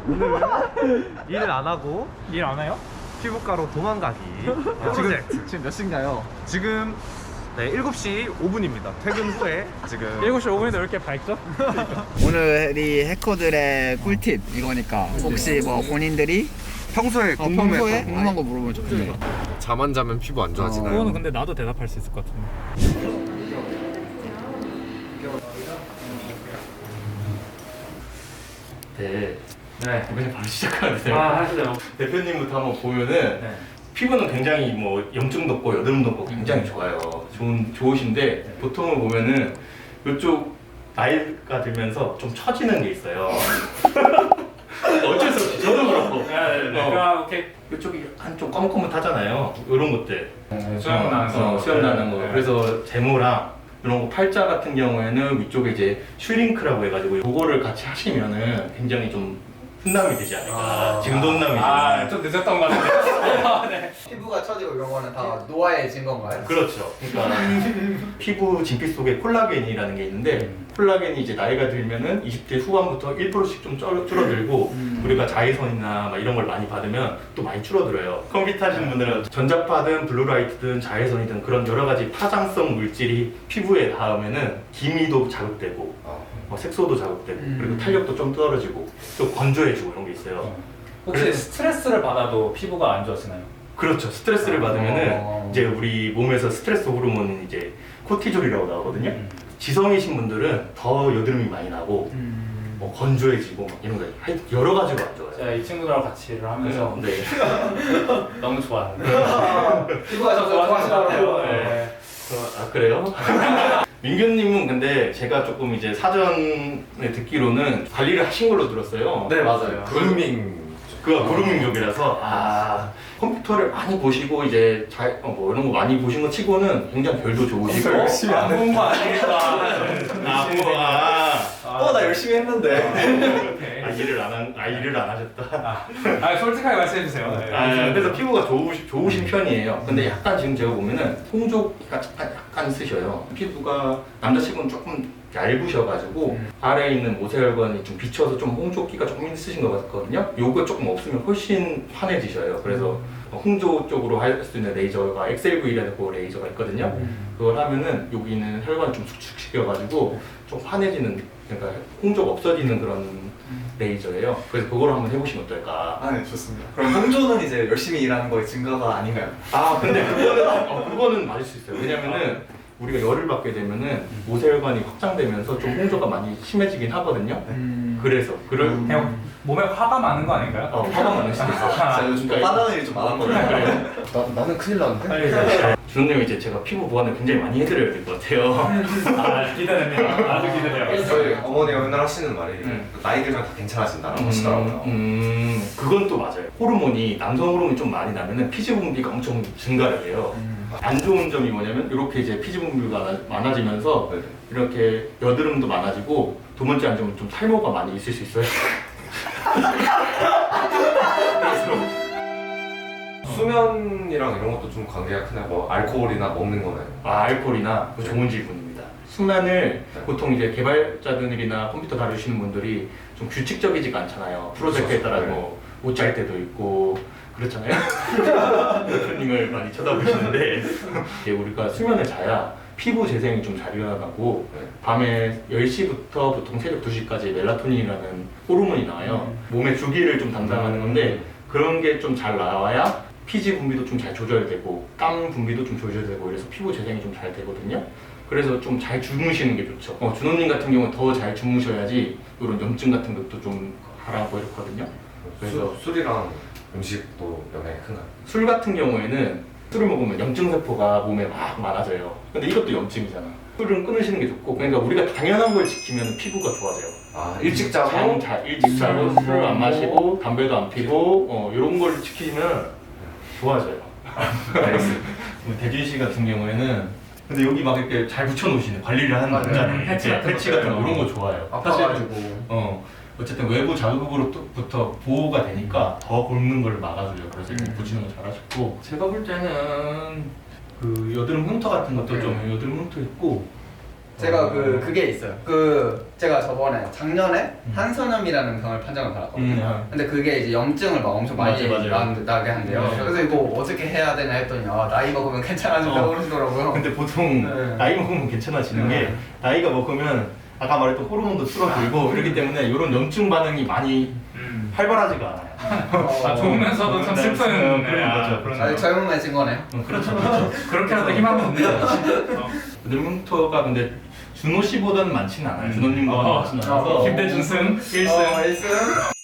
오늘 일을 안 하고 일 안 해요? 피부과로 도망가기. 지금 몇 시인가요? 지금 네, 7시 5분입니다. 퇴근 후에 지금 7시 5분인데 왜 이렇게 밝죠? 오늘이 해커들의 꿀팁 이거니까 혹시 뭐 본인들이 평소에 평소에 궁금한 거 물어보면 좋습니다. 잠 안 자면 피부 안 좋아지나요? 그거는 근데 나도 대답할 수 있을 것 같은데. 네. 그냥 바로 시작하면 돼요. 하시죠. 대표님부터 한번 보면은 네. 피부는 굉장히 뭐 염증도 없고 여드름도 없고 굉장히 좋아요. 좋으신데 보통은 보면은 이쪽 나이가 들면서 좀 처지는 게 있어요. 어쩔 수 없이 저도 그렇고. 오케이. 이쪽이 한좀 거뭇거뭇하잖아요. 이런 것들. 수염 나는 거. 수염 나는 거. 네. 그래서 제모랑 이런 거 팔자 같은 경우에는 위쪽에 이제 슈링크라고 해가지고 그거를 같이 하시면은 굉장히 좀 훈남이 되지 않을까. 지금도 훈남이지만. 좀 늦었던 것 같은데. 피부가 처지고 이런 거는 다 노화해진 건가요? 그렇죠. 그러니까 피부 진피 속에 콜라겐이라는 게 있는데 콜라겐이 이제 나이가 들면은 20대 후반부터 1%씩 좀 줄어들고 우리가 자외선이나 막 이런 걸 많이 받으면 또 많이 줄어들어요. 컴퓨터 하시는 분들은 전자파든 블루라이트든 자외선이든 그런 여러 가지 파장성 물질이 피부에 닿으면은 기미도 자극되고 색소도 자극되고 그리고 탄력도 좀 떨어지고 또 건조해지고 이런 게 있어요. 혹시 그래서- 스트레스를 받아도 피부가 안 좋아지나요? 그렇죠. 스트레스를 받으면은 이제 우리 몸에서 스트레스 호르몬은 이제 코티졸이라고 나오거든요. 지성이신 분들은 더 여드름이 많이 나고 뭐 건조해지고 막 이런 거 여러 가지로 안 좋아요. 제가 이 친구들하고 같이 일을 하면서 네. 너무 좋아요. 피부가 좋아하시는 것 같아요. 네. 아 그래요? 민규님은 근데 제가 조금 이제 사전에 듣기로는 관리를 하신 걸로 들었어요. 네 맞아요. 그루밍 그거 그루밍족이라서 컴퓨터를 많이 보시고 이제 뭐 이런 거 많이 보신 거 치고는 굉장히 별도 좋으시고 열심히 안 본 거 아니겠다. 나 열심히 했는데 일을 안 하셨다. 솔직하게 말씀해 주세요. 그래서 피부가 좋으신 편이에요. 근데 약간 지금 제가 보면은 홍조기가 약간 있으셔요. 피부가 남자친구는 조금 얇으셔가지고 아래에 있는 모세혈관이 좀 비쳐서 좀 홍조기가 조금 있으신 것 같거든요. 요거 조금 없으면 훨씬 환해지셔요. 그래서 홍조 쪽으로 할 수 있는 레이저가 XLV라고 레이저가 있거든요. 그걸 하면은 여기 있는 혈관을 좀 수축시켜가지고 좀 환해지는, 그러니까 홍조가 없어지는 그런 레이저예요. 그래서 그걸 한번 해보시면 어떨까. 네 좋습니다. 그럼 홍조는 이제 열심히 일하는 거의 증거가 아닌가요? 근데 그거는 맞을 수 있어요. 왜냐면은 우리가 열을 받게 되면은 모세혈관이 확장되면서 좀 홍조가 많이 심해지긴 하거든요. 그래서 그냥 몸에 화가 많은 거 아닌가요? 화가 많을 수도 있어요. 제가 요즘 또 화나는 일이 좀 많았거든요. 나는 큰일 났는데? 준호 형 이제 제가 피부 보완을 굉장히 많이 해드려야 될 것 같아요. 기대됩니다. 아주 기대돼요. 저희 어머니가 맨날 하시는 말이 나이 들면 다 괜찮아진다라고 하시더라고요. 그건 또 맞아요. 호르몬이 남성 호르몬이 좀 많이 나면은 피지 분비가 엄청 증가를 해요. 안 좋은 점이 뭐냐면 이렇게 이제 피지 분비가 많아지면서 네네. 이렇게 여드름도 많아지고 두 번째 안 좋은 좀 탈모가 많이 있을 수 있어요. 수면이랑 이런 것도 좀 관계가 크나요? 뭐 알코올이나 먹는 거는? 알코올이나 그거 좋은 질문입니다. 수면을 보통 이제 개발자들이나 컴퓨터 다루시는 분들이 좀 규칙적이지가 않잖아요. 프로젝트에 따라 뭐 못 잘 때도 있고 그렇잖아요. 대표님을 많이 쳐다보시는데 이제 우리가 수면을 자야 피부 재생이 좀 잘 일어나고 밤에 10시부터 보통 새벽 2시까지 멜라토닌이라는 호르몬이 나와요. 몸의 주기를 좀 담당하는 건데 그런 게 좀 잘 나와야 피지 분비도 좀 잘 조절되고 땀 분비도 좀 조절되고 그래서 피부 재생이 좀 잘 되거든요. 그래서 좀 잘 주무시는 게 좋죠. 준호님 같은 경우는 더 잘 주무셔야지 이런 염증 같은 것도 좀 가라앉고 이렇거든요. 그래서 술이랑 음식도 영향이 크나요? 술 같은 경우에는 술을 먹으면 염증 세포가 몸에 막 많아져요. 근데 이것도 염증이잖아. 술은 끊으시는 게 좋고, 그러니까 우리가 당연한 걸 지키면 피부가 좋아져요. 일찍 자고? 일찍 자고 술을 안 마시고 담배도 안 피고 이런 걸 지키면 좋아져요. 알겠습니다. 대준 씨 같은 경우에는 근데 여기 막 이렇게 잘 붙여놓으시네. 관리를 하는 남자는 패치 같은 거 이런 거 좋아해요. 아파가지고. 어쨌든 외부 자극으로부터 보호가 되니까 더 곪는 걸 막아줘요. 그래서 이렇게 붙이는 거 잘하셨고 제가 볼 때는 그 여드름 흉터 같은 것도 좀 여드름 흉터 있고 제가 그게 있어요. 제가 저번에 작년에 한선염이라는 병을 판정을 받았거든요. 근데 그게 이제 염증을 막 엄청 많이 맞아요. 나게 한대요. 네. 그래서 이거 어떻게 해야 되나 했더니 나이 먹으면 괜찮아진다고 그러시더라고요. 근데 보통 네. 나이 먹으면 괜찮아지는 게 나이가 먹으면 아까 말했던 호르몬도 줄어들고 그렇기 때문에 이런 염증 반응이 많이 활발하지가 않아요. 좋으면서도 참 슬픈 그런 젊음의 증거네요. 그렇죠. 그렇게라도 희망은 없네요. 뇌뭉터가 근데 준호 씨보다는 많지는 않아요. 준호님보다 많지는 않아서 김대준 승 1승. 1승.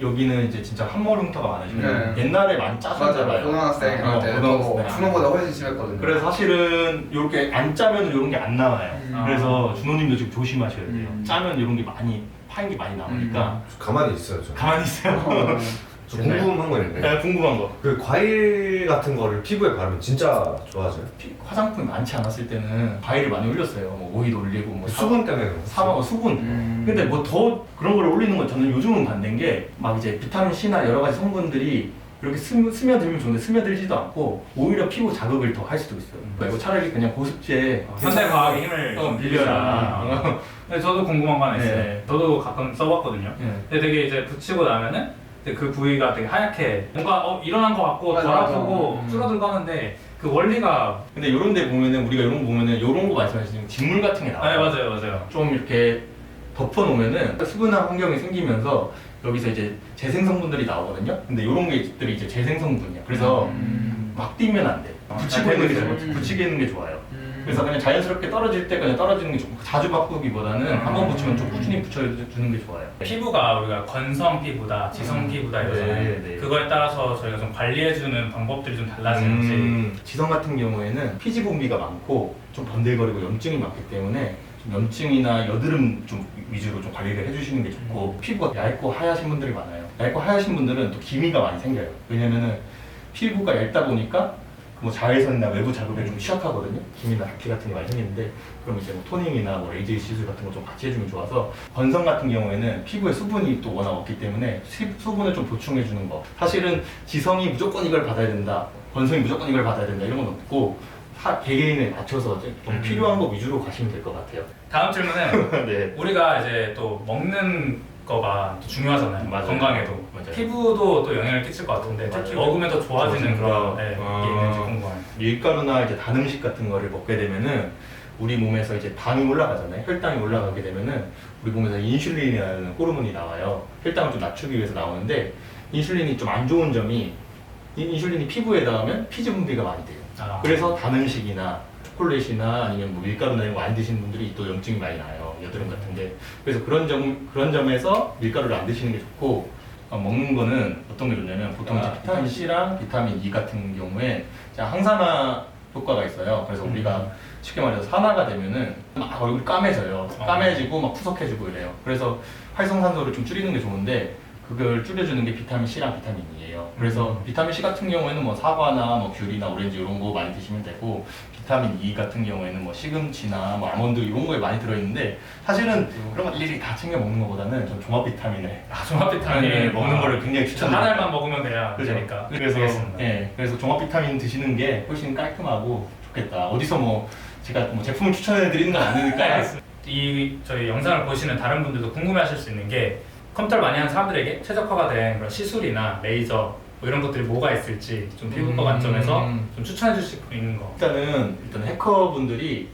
여기는 이제 진짜 함몰흉터가 많으시고 네. 옛날에 많이 짜셨잖아요. 고등학생 이럴 때 고등학생. 준호보다 훨씬 심했거든요. 그래서 사실은 이렇게 안 짜면 이런 게 안 나와요. 음. 그래서 준호님도 지금 조심하셔야 돼요. 음. 짜면 이런 게 많이 파인 게 많이 나오니까 가만히 있어요. 저. 가만히 있어요. 저 궁금한 거 있는데. 네, 궁금한 거. 그 과일 같은 거를 피부에 바르면 진짜 좋아져요? 화장품이 많지 않았을 때는 과일을 많이 올렸어요. 뭐 오이도 올리고 뭐 수분 때문에 그런 거. 사과 수분. 근데 뭐 더 그런 걸 올리는 건 저는 요즘은 반대인 게 막 이제 비타민 C나 여러 가지 성분들이 이렇게 스며들면 좋은데 스며들지도 않고 오히려 피부 자극을 더 할 수도 있어요. 이거 차라리 그냥 보습제 현대 과학의 힘을 좀 빌려라. 근데 저도 궁금한 거 하나 있어요. 네. 저도 가끔 써봤거든요. 네. 근데 되게 이제 붙이고 나면은 근데 그 부위가 되게 하얗게 뭔가 일어난 것 같고 맞아, 덜 맞아. 아프고 줄어들고 하는데 그 원리가 근데 이런 데 보면은 우리가 이런 거 보면은 이런 거 말씀하시는 직물 같은 게 네 나와요. 맞아요. 좀 이렇게 덮어놓으면은 수분화 환경이 생기면서 여기서 이제 재생 성분들이 나오거든요. 근데 이런 게들이 이제 재생 성분이야. 그래서 막 띄면 안 돼. 붙이고 있는 게 좋아요. 붙이게 있는 게 좋아요. 그래서 그냥 자연스럽게 떨어질 때 그냥 떨어지는 게 좋고 자주 바꾸기보다는 한 번 붙이면 좀 꾸준히 붙여주는 게 좋아요. 피부가 우리가 건성 피부다, 지성 피부다 이러잖아요. 네, 네. 그거에 따라서 저희가 좀 관리해주는 방법들이 좀 달라지는지. 지성 같은 경우에는 피지 분비가 많고 좀 번들거리고 염증이 많기 때문에 좀 염증이나 여드름 좀 위주로 좀 관리를 해주시는 게 좋고 피부가 얇고 하얗신 분들이 많아요. 얇고 하얗신 분들은 또 기미가 많이 생겨요. 왜냐면은 피부가 얇다 보니까 뭐 자외선이나 외부 자극에 좀 취약하거든요. 기미나 각기 같은 게 많이 생기는데 그럼 이제 뭐 토닝이나 뭐 레이저 시술 같은 거 좀 같이 해주면 좋아서 건성 같은 경우에는 피부에 수분이 또 워낙 없기 때문에 수분을 좀 보충해 주는 거. 사실은 지성이 무조건 이걸 받아야 된다, 건성이 무조건 이걸 받아야 된다 이런 건 없고 개개인에 맞춰서 좀 필요한 거 위주로 가시면 될 것 같아요. 다음 질문은 네. 우리가 이제 또 먹는 거가 또 중요하잖아요. 맞아요. 건강에도. 맞아요. 피부도 또 영향을 끼칠 것 같은데 특히 맞아요. 먹으면 더 좋아지는 그런 게 있는지 아. 궁금해요. 밀가루나 이제 단 음식 같은 거를 먹게 되면은 우리 몸에서 이제 당이 올라가잖아요. 혈당이 올라가게 되면은 우리 몸에서 인슐린이라는 호르몬이 나와요. 혈당을 좀 낮추기 위해서 나오는데 인슐린이 좀 안 좋은 점이 인슐린이 피부에 닿으면 피지 분비가 많이 돼요. 그래서 단 음식이나 초콜릿이나 아니면 뭐 밀가루나 이런 거 안 드시는 분들이 또 염증이 많이 나요. 여드름 같은데. 그래서 그런 점에서 밀가루를 안 드시는 게 좋고 먹는 거는 어떤 게 좋냐면 보통 이제 비타민 C랑 비타민 E 같은 경우에 항산화 효과가 있어요. 그래서 우리가 쉽게 말해서 산화가 되면은 막 얼굴이 까매져요. 까매지고 막 푸석해지고 이래요. 그래서 활성산소를 좀 줄이는 게 좋은데 그걸 줄여주는 게 비타민 C랑 비타민 E예요. 그래서 비타민 C 같은 경우에는 뭐 사과나 뭐 귤이나 오렌지 이런 거 많이 드시면 되고 비타민 E 같은 경우에는 뭐 시금치나 뭐 아몬드 이런 거에 많이 들어있는데 사실은 그런 거 일일이 다 챙겨 먹는 것보다는 전 종합 비타민을 종합 비타민 먹는 거를 굉장히 추천드려요. 한 알만 먹으면 돼야 그죠? 되니까. 그래서 알겠습니다. 그래서 종합 비타민 드시는 게 훨씬 깔끔하고 좋겠다. 어디서 뭐 제가 뭐 제품을 추천해 드리는 건 아니니까. 이 저희 영상을 보시는 다른 분들도 궁금해하실 수 있는 게 컴퓨터를 많이 하는 사람들에게 최적화가 된 그런 시술이나 레이저 뭐 이런 것들이 뭐가 있을지 좀 피부과 관점에서 좀 추천해 주실 수 있는 거. 일단 해커분들이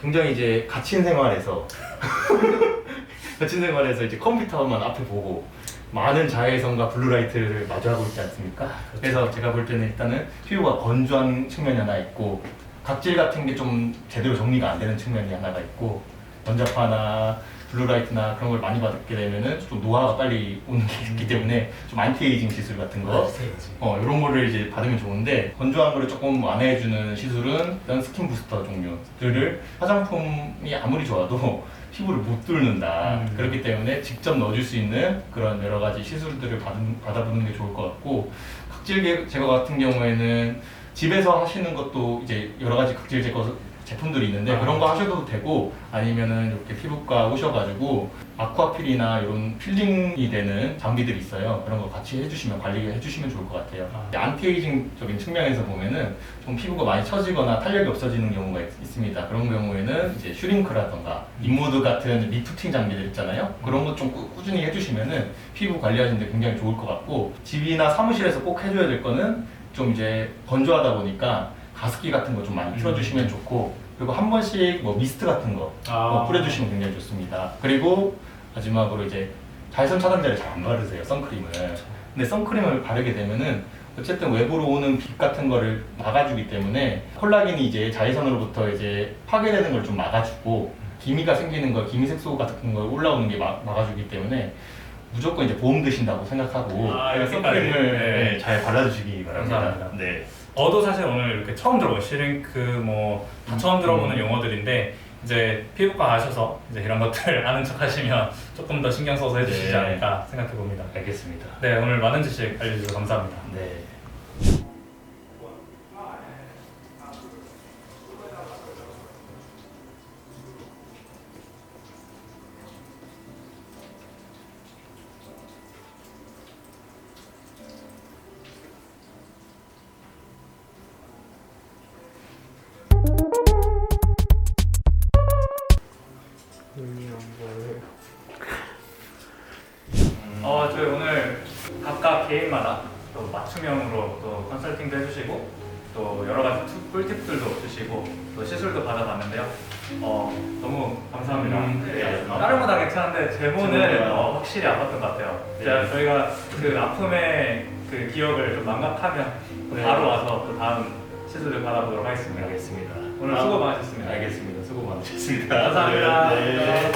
굉장히 이제 갇힌 생활에서 이제 컴퓨터만 앞에 보고 많은 자외선과 블루라이트를 마주하고 있지 않습니까? 그래서 제가 볼 때는 일단은 피부가 건조한 측면이 하나 있고 각질 같은 게 좀 제대로 정리가 안 되는 측면이 하나가 있고 전자파나 블루라이트나 그런 걸 많이 받게 되면은 좀 노화가 빨리 오는 게 있기 때문에 좀 안티에이징 시술 같은 거 이런 거를 이제 받으면 좋은데 건조한 거를 조금 완화해주는 시술은 일단 스킨 부스터 종류들을 화장품이 아무리 좋아도 피부를 못 뚫는다. 그렇기 때문에 직접 넣어줄 수 있는 그런 여러 가지 시술들을 받아보는 게 좋을 것 같고 각질 제거 같은 경우에는 집에서 하시는 것도 이제 여러 가지 각질 제거 제품들이 있는데 그런 거 하셔도 되고 아니면은 이렇게 피부과 오셔가지고 아쿠아필이나 이런 필링이 되는 장비들이 있어요. 그런 거 같이 해주시면 관리해 주시면 좋을 것 같아요. 안티에이징적인 측면에서 보면은 좀 피부가 많이 처지거나 탄력이 없어지는 경우가 있습니다. 그런 경우에는 이제 슈링크라던가 인모드 같은 리프팅 장비들 있잖아요. 그런 거 좀 꾸준히 해주시면은 피부 관리하시는데 굉장히 좋을 것 같고 집이나 사무실에서 꼭 해줘야 될 거는 좀 이제 건조하다 보니까 가습기 같은 거 좀 많이 틀어주시면 좋고 그리고 한 번씩 뭐 미스트 같은 거 뿌려주시면 굉장히 좋습니다. 그리고 마지막으로 이제 자외선 차단제를 잘 안 바르세요, 선크림을. 근데 선크림을 바르게 되면은 어쨌든 외부로 오는 빛 같은 거를 막아주기 때문에 콜라겐이 이제 자외선으로부터 이제 파괴되는 걸 좀 막아주고 기미가 생기는 걸, 기미 색소 같은 걸 올라오는 게 막아주기 때문에 무조건 이제 보험 드신다고 생각하고 선크림을 네. 잘 발라주시기 바랍니다. 감사합니다. 네. 저도 사실 오늘 이렇게 처음 들어본 슈링크 뭐 다 처음 들어보는 용어들인데 이제 피부과 가셔서 이제 이런 것들 아는 척 하시면 조금 더 신경 써서 해주시지 네. 않을까 생각해 봅니다. 알겠습니다. 네, 오늘 많은 지식 알려주셔서 감사합니다. 네. 저희 오늘 각각 개인마다 또 맞춤형으로 또 컨설팅도 해주시고 또 여러 가지 꿀팁들도 주시고 또 시술도 받아봤는데요. 너무 감사합니다. 네. 다른 거 다 괜찮은데 제모는 확실히 아팠던 것 같아요. 저희가 그 아픔의 그 기억을 좀 망각하면 바로 와서 또 다음 시술을 받아보도록 하겠습니다. 알겠습니다. 오늘 수고 많으셨습니다. 알겠습니다. 수고 많으셨습니다. 감사합니다. 네.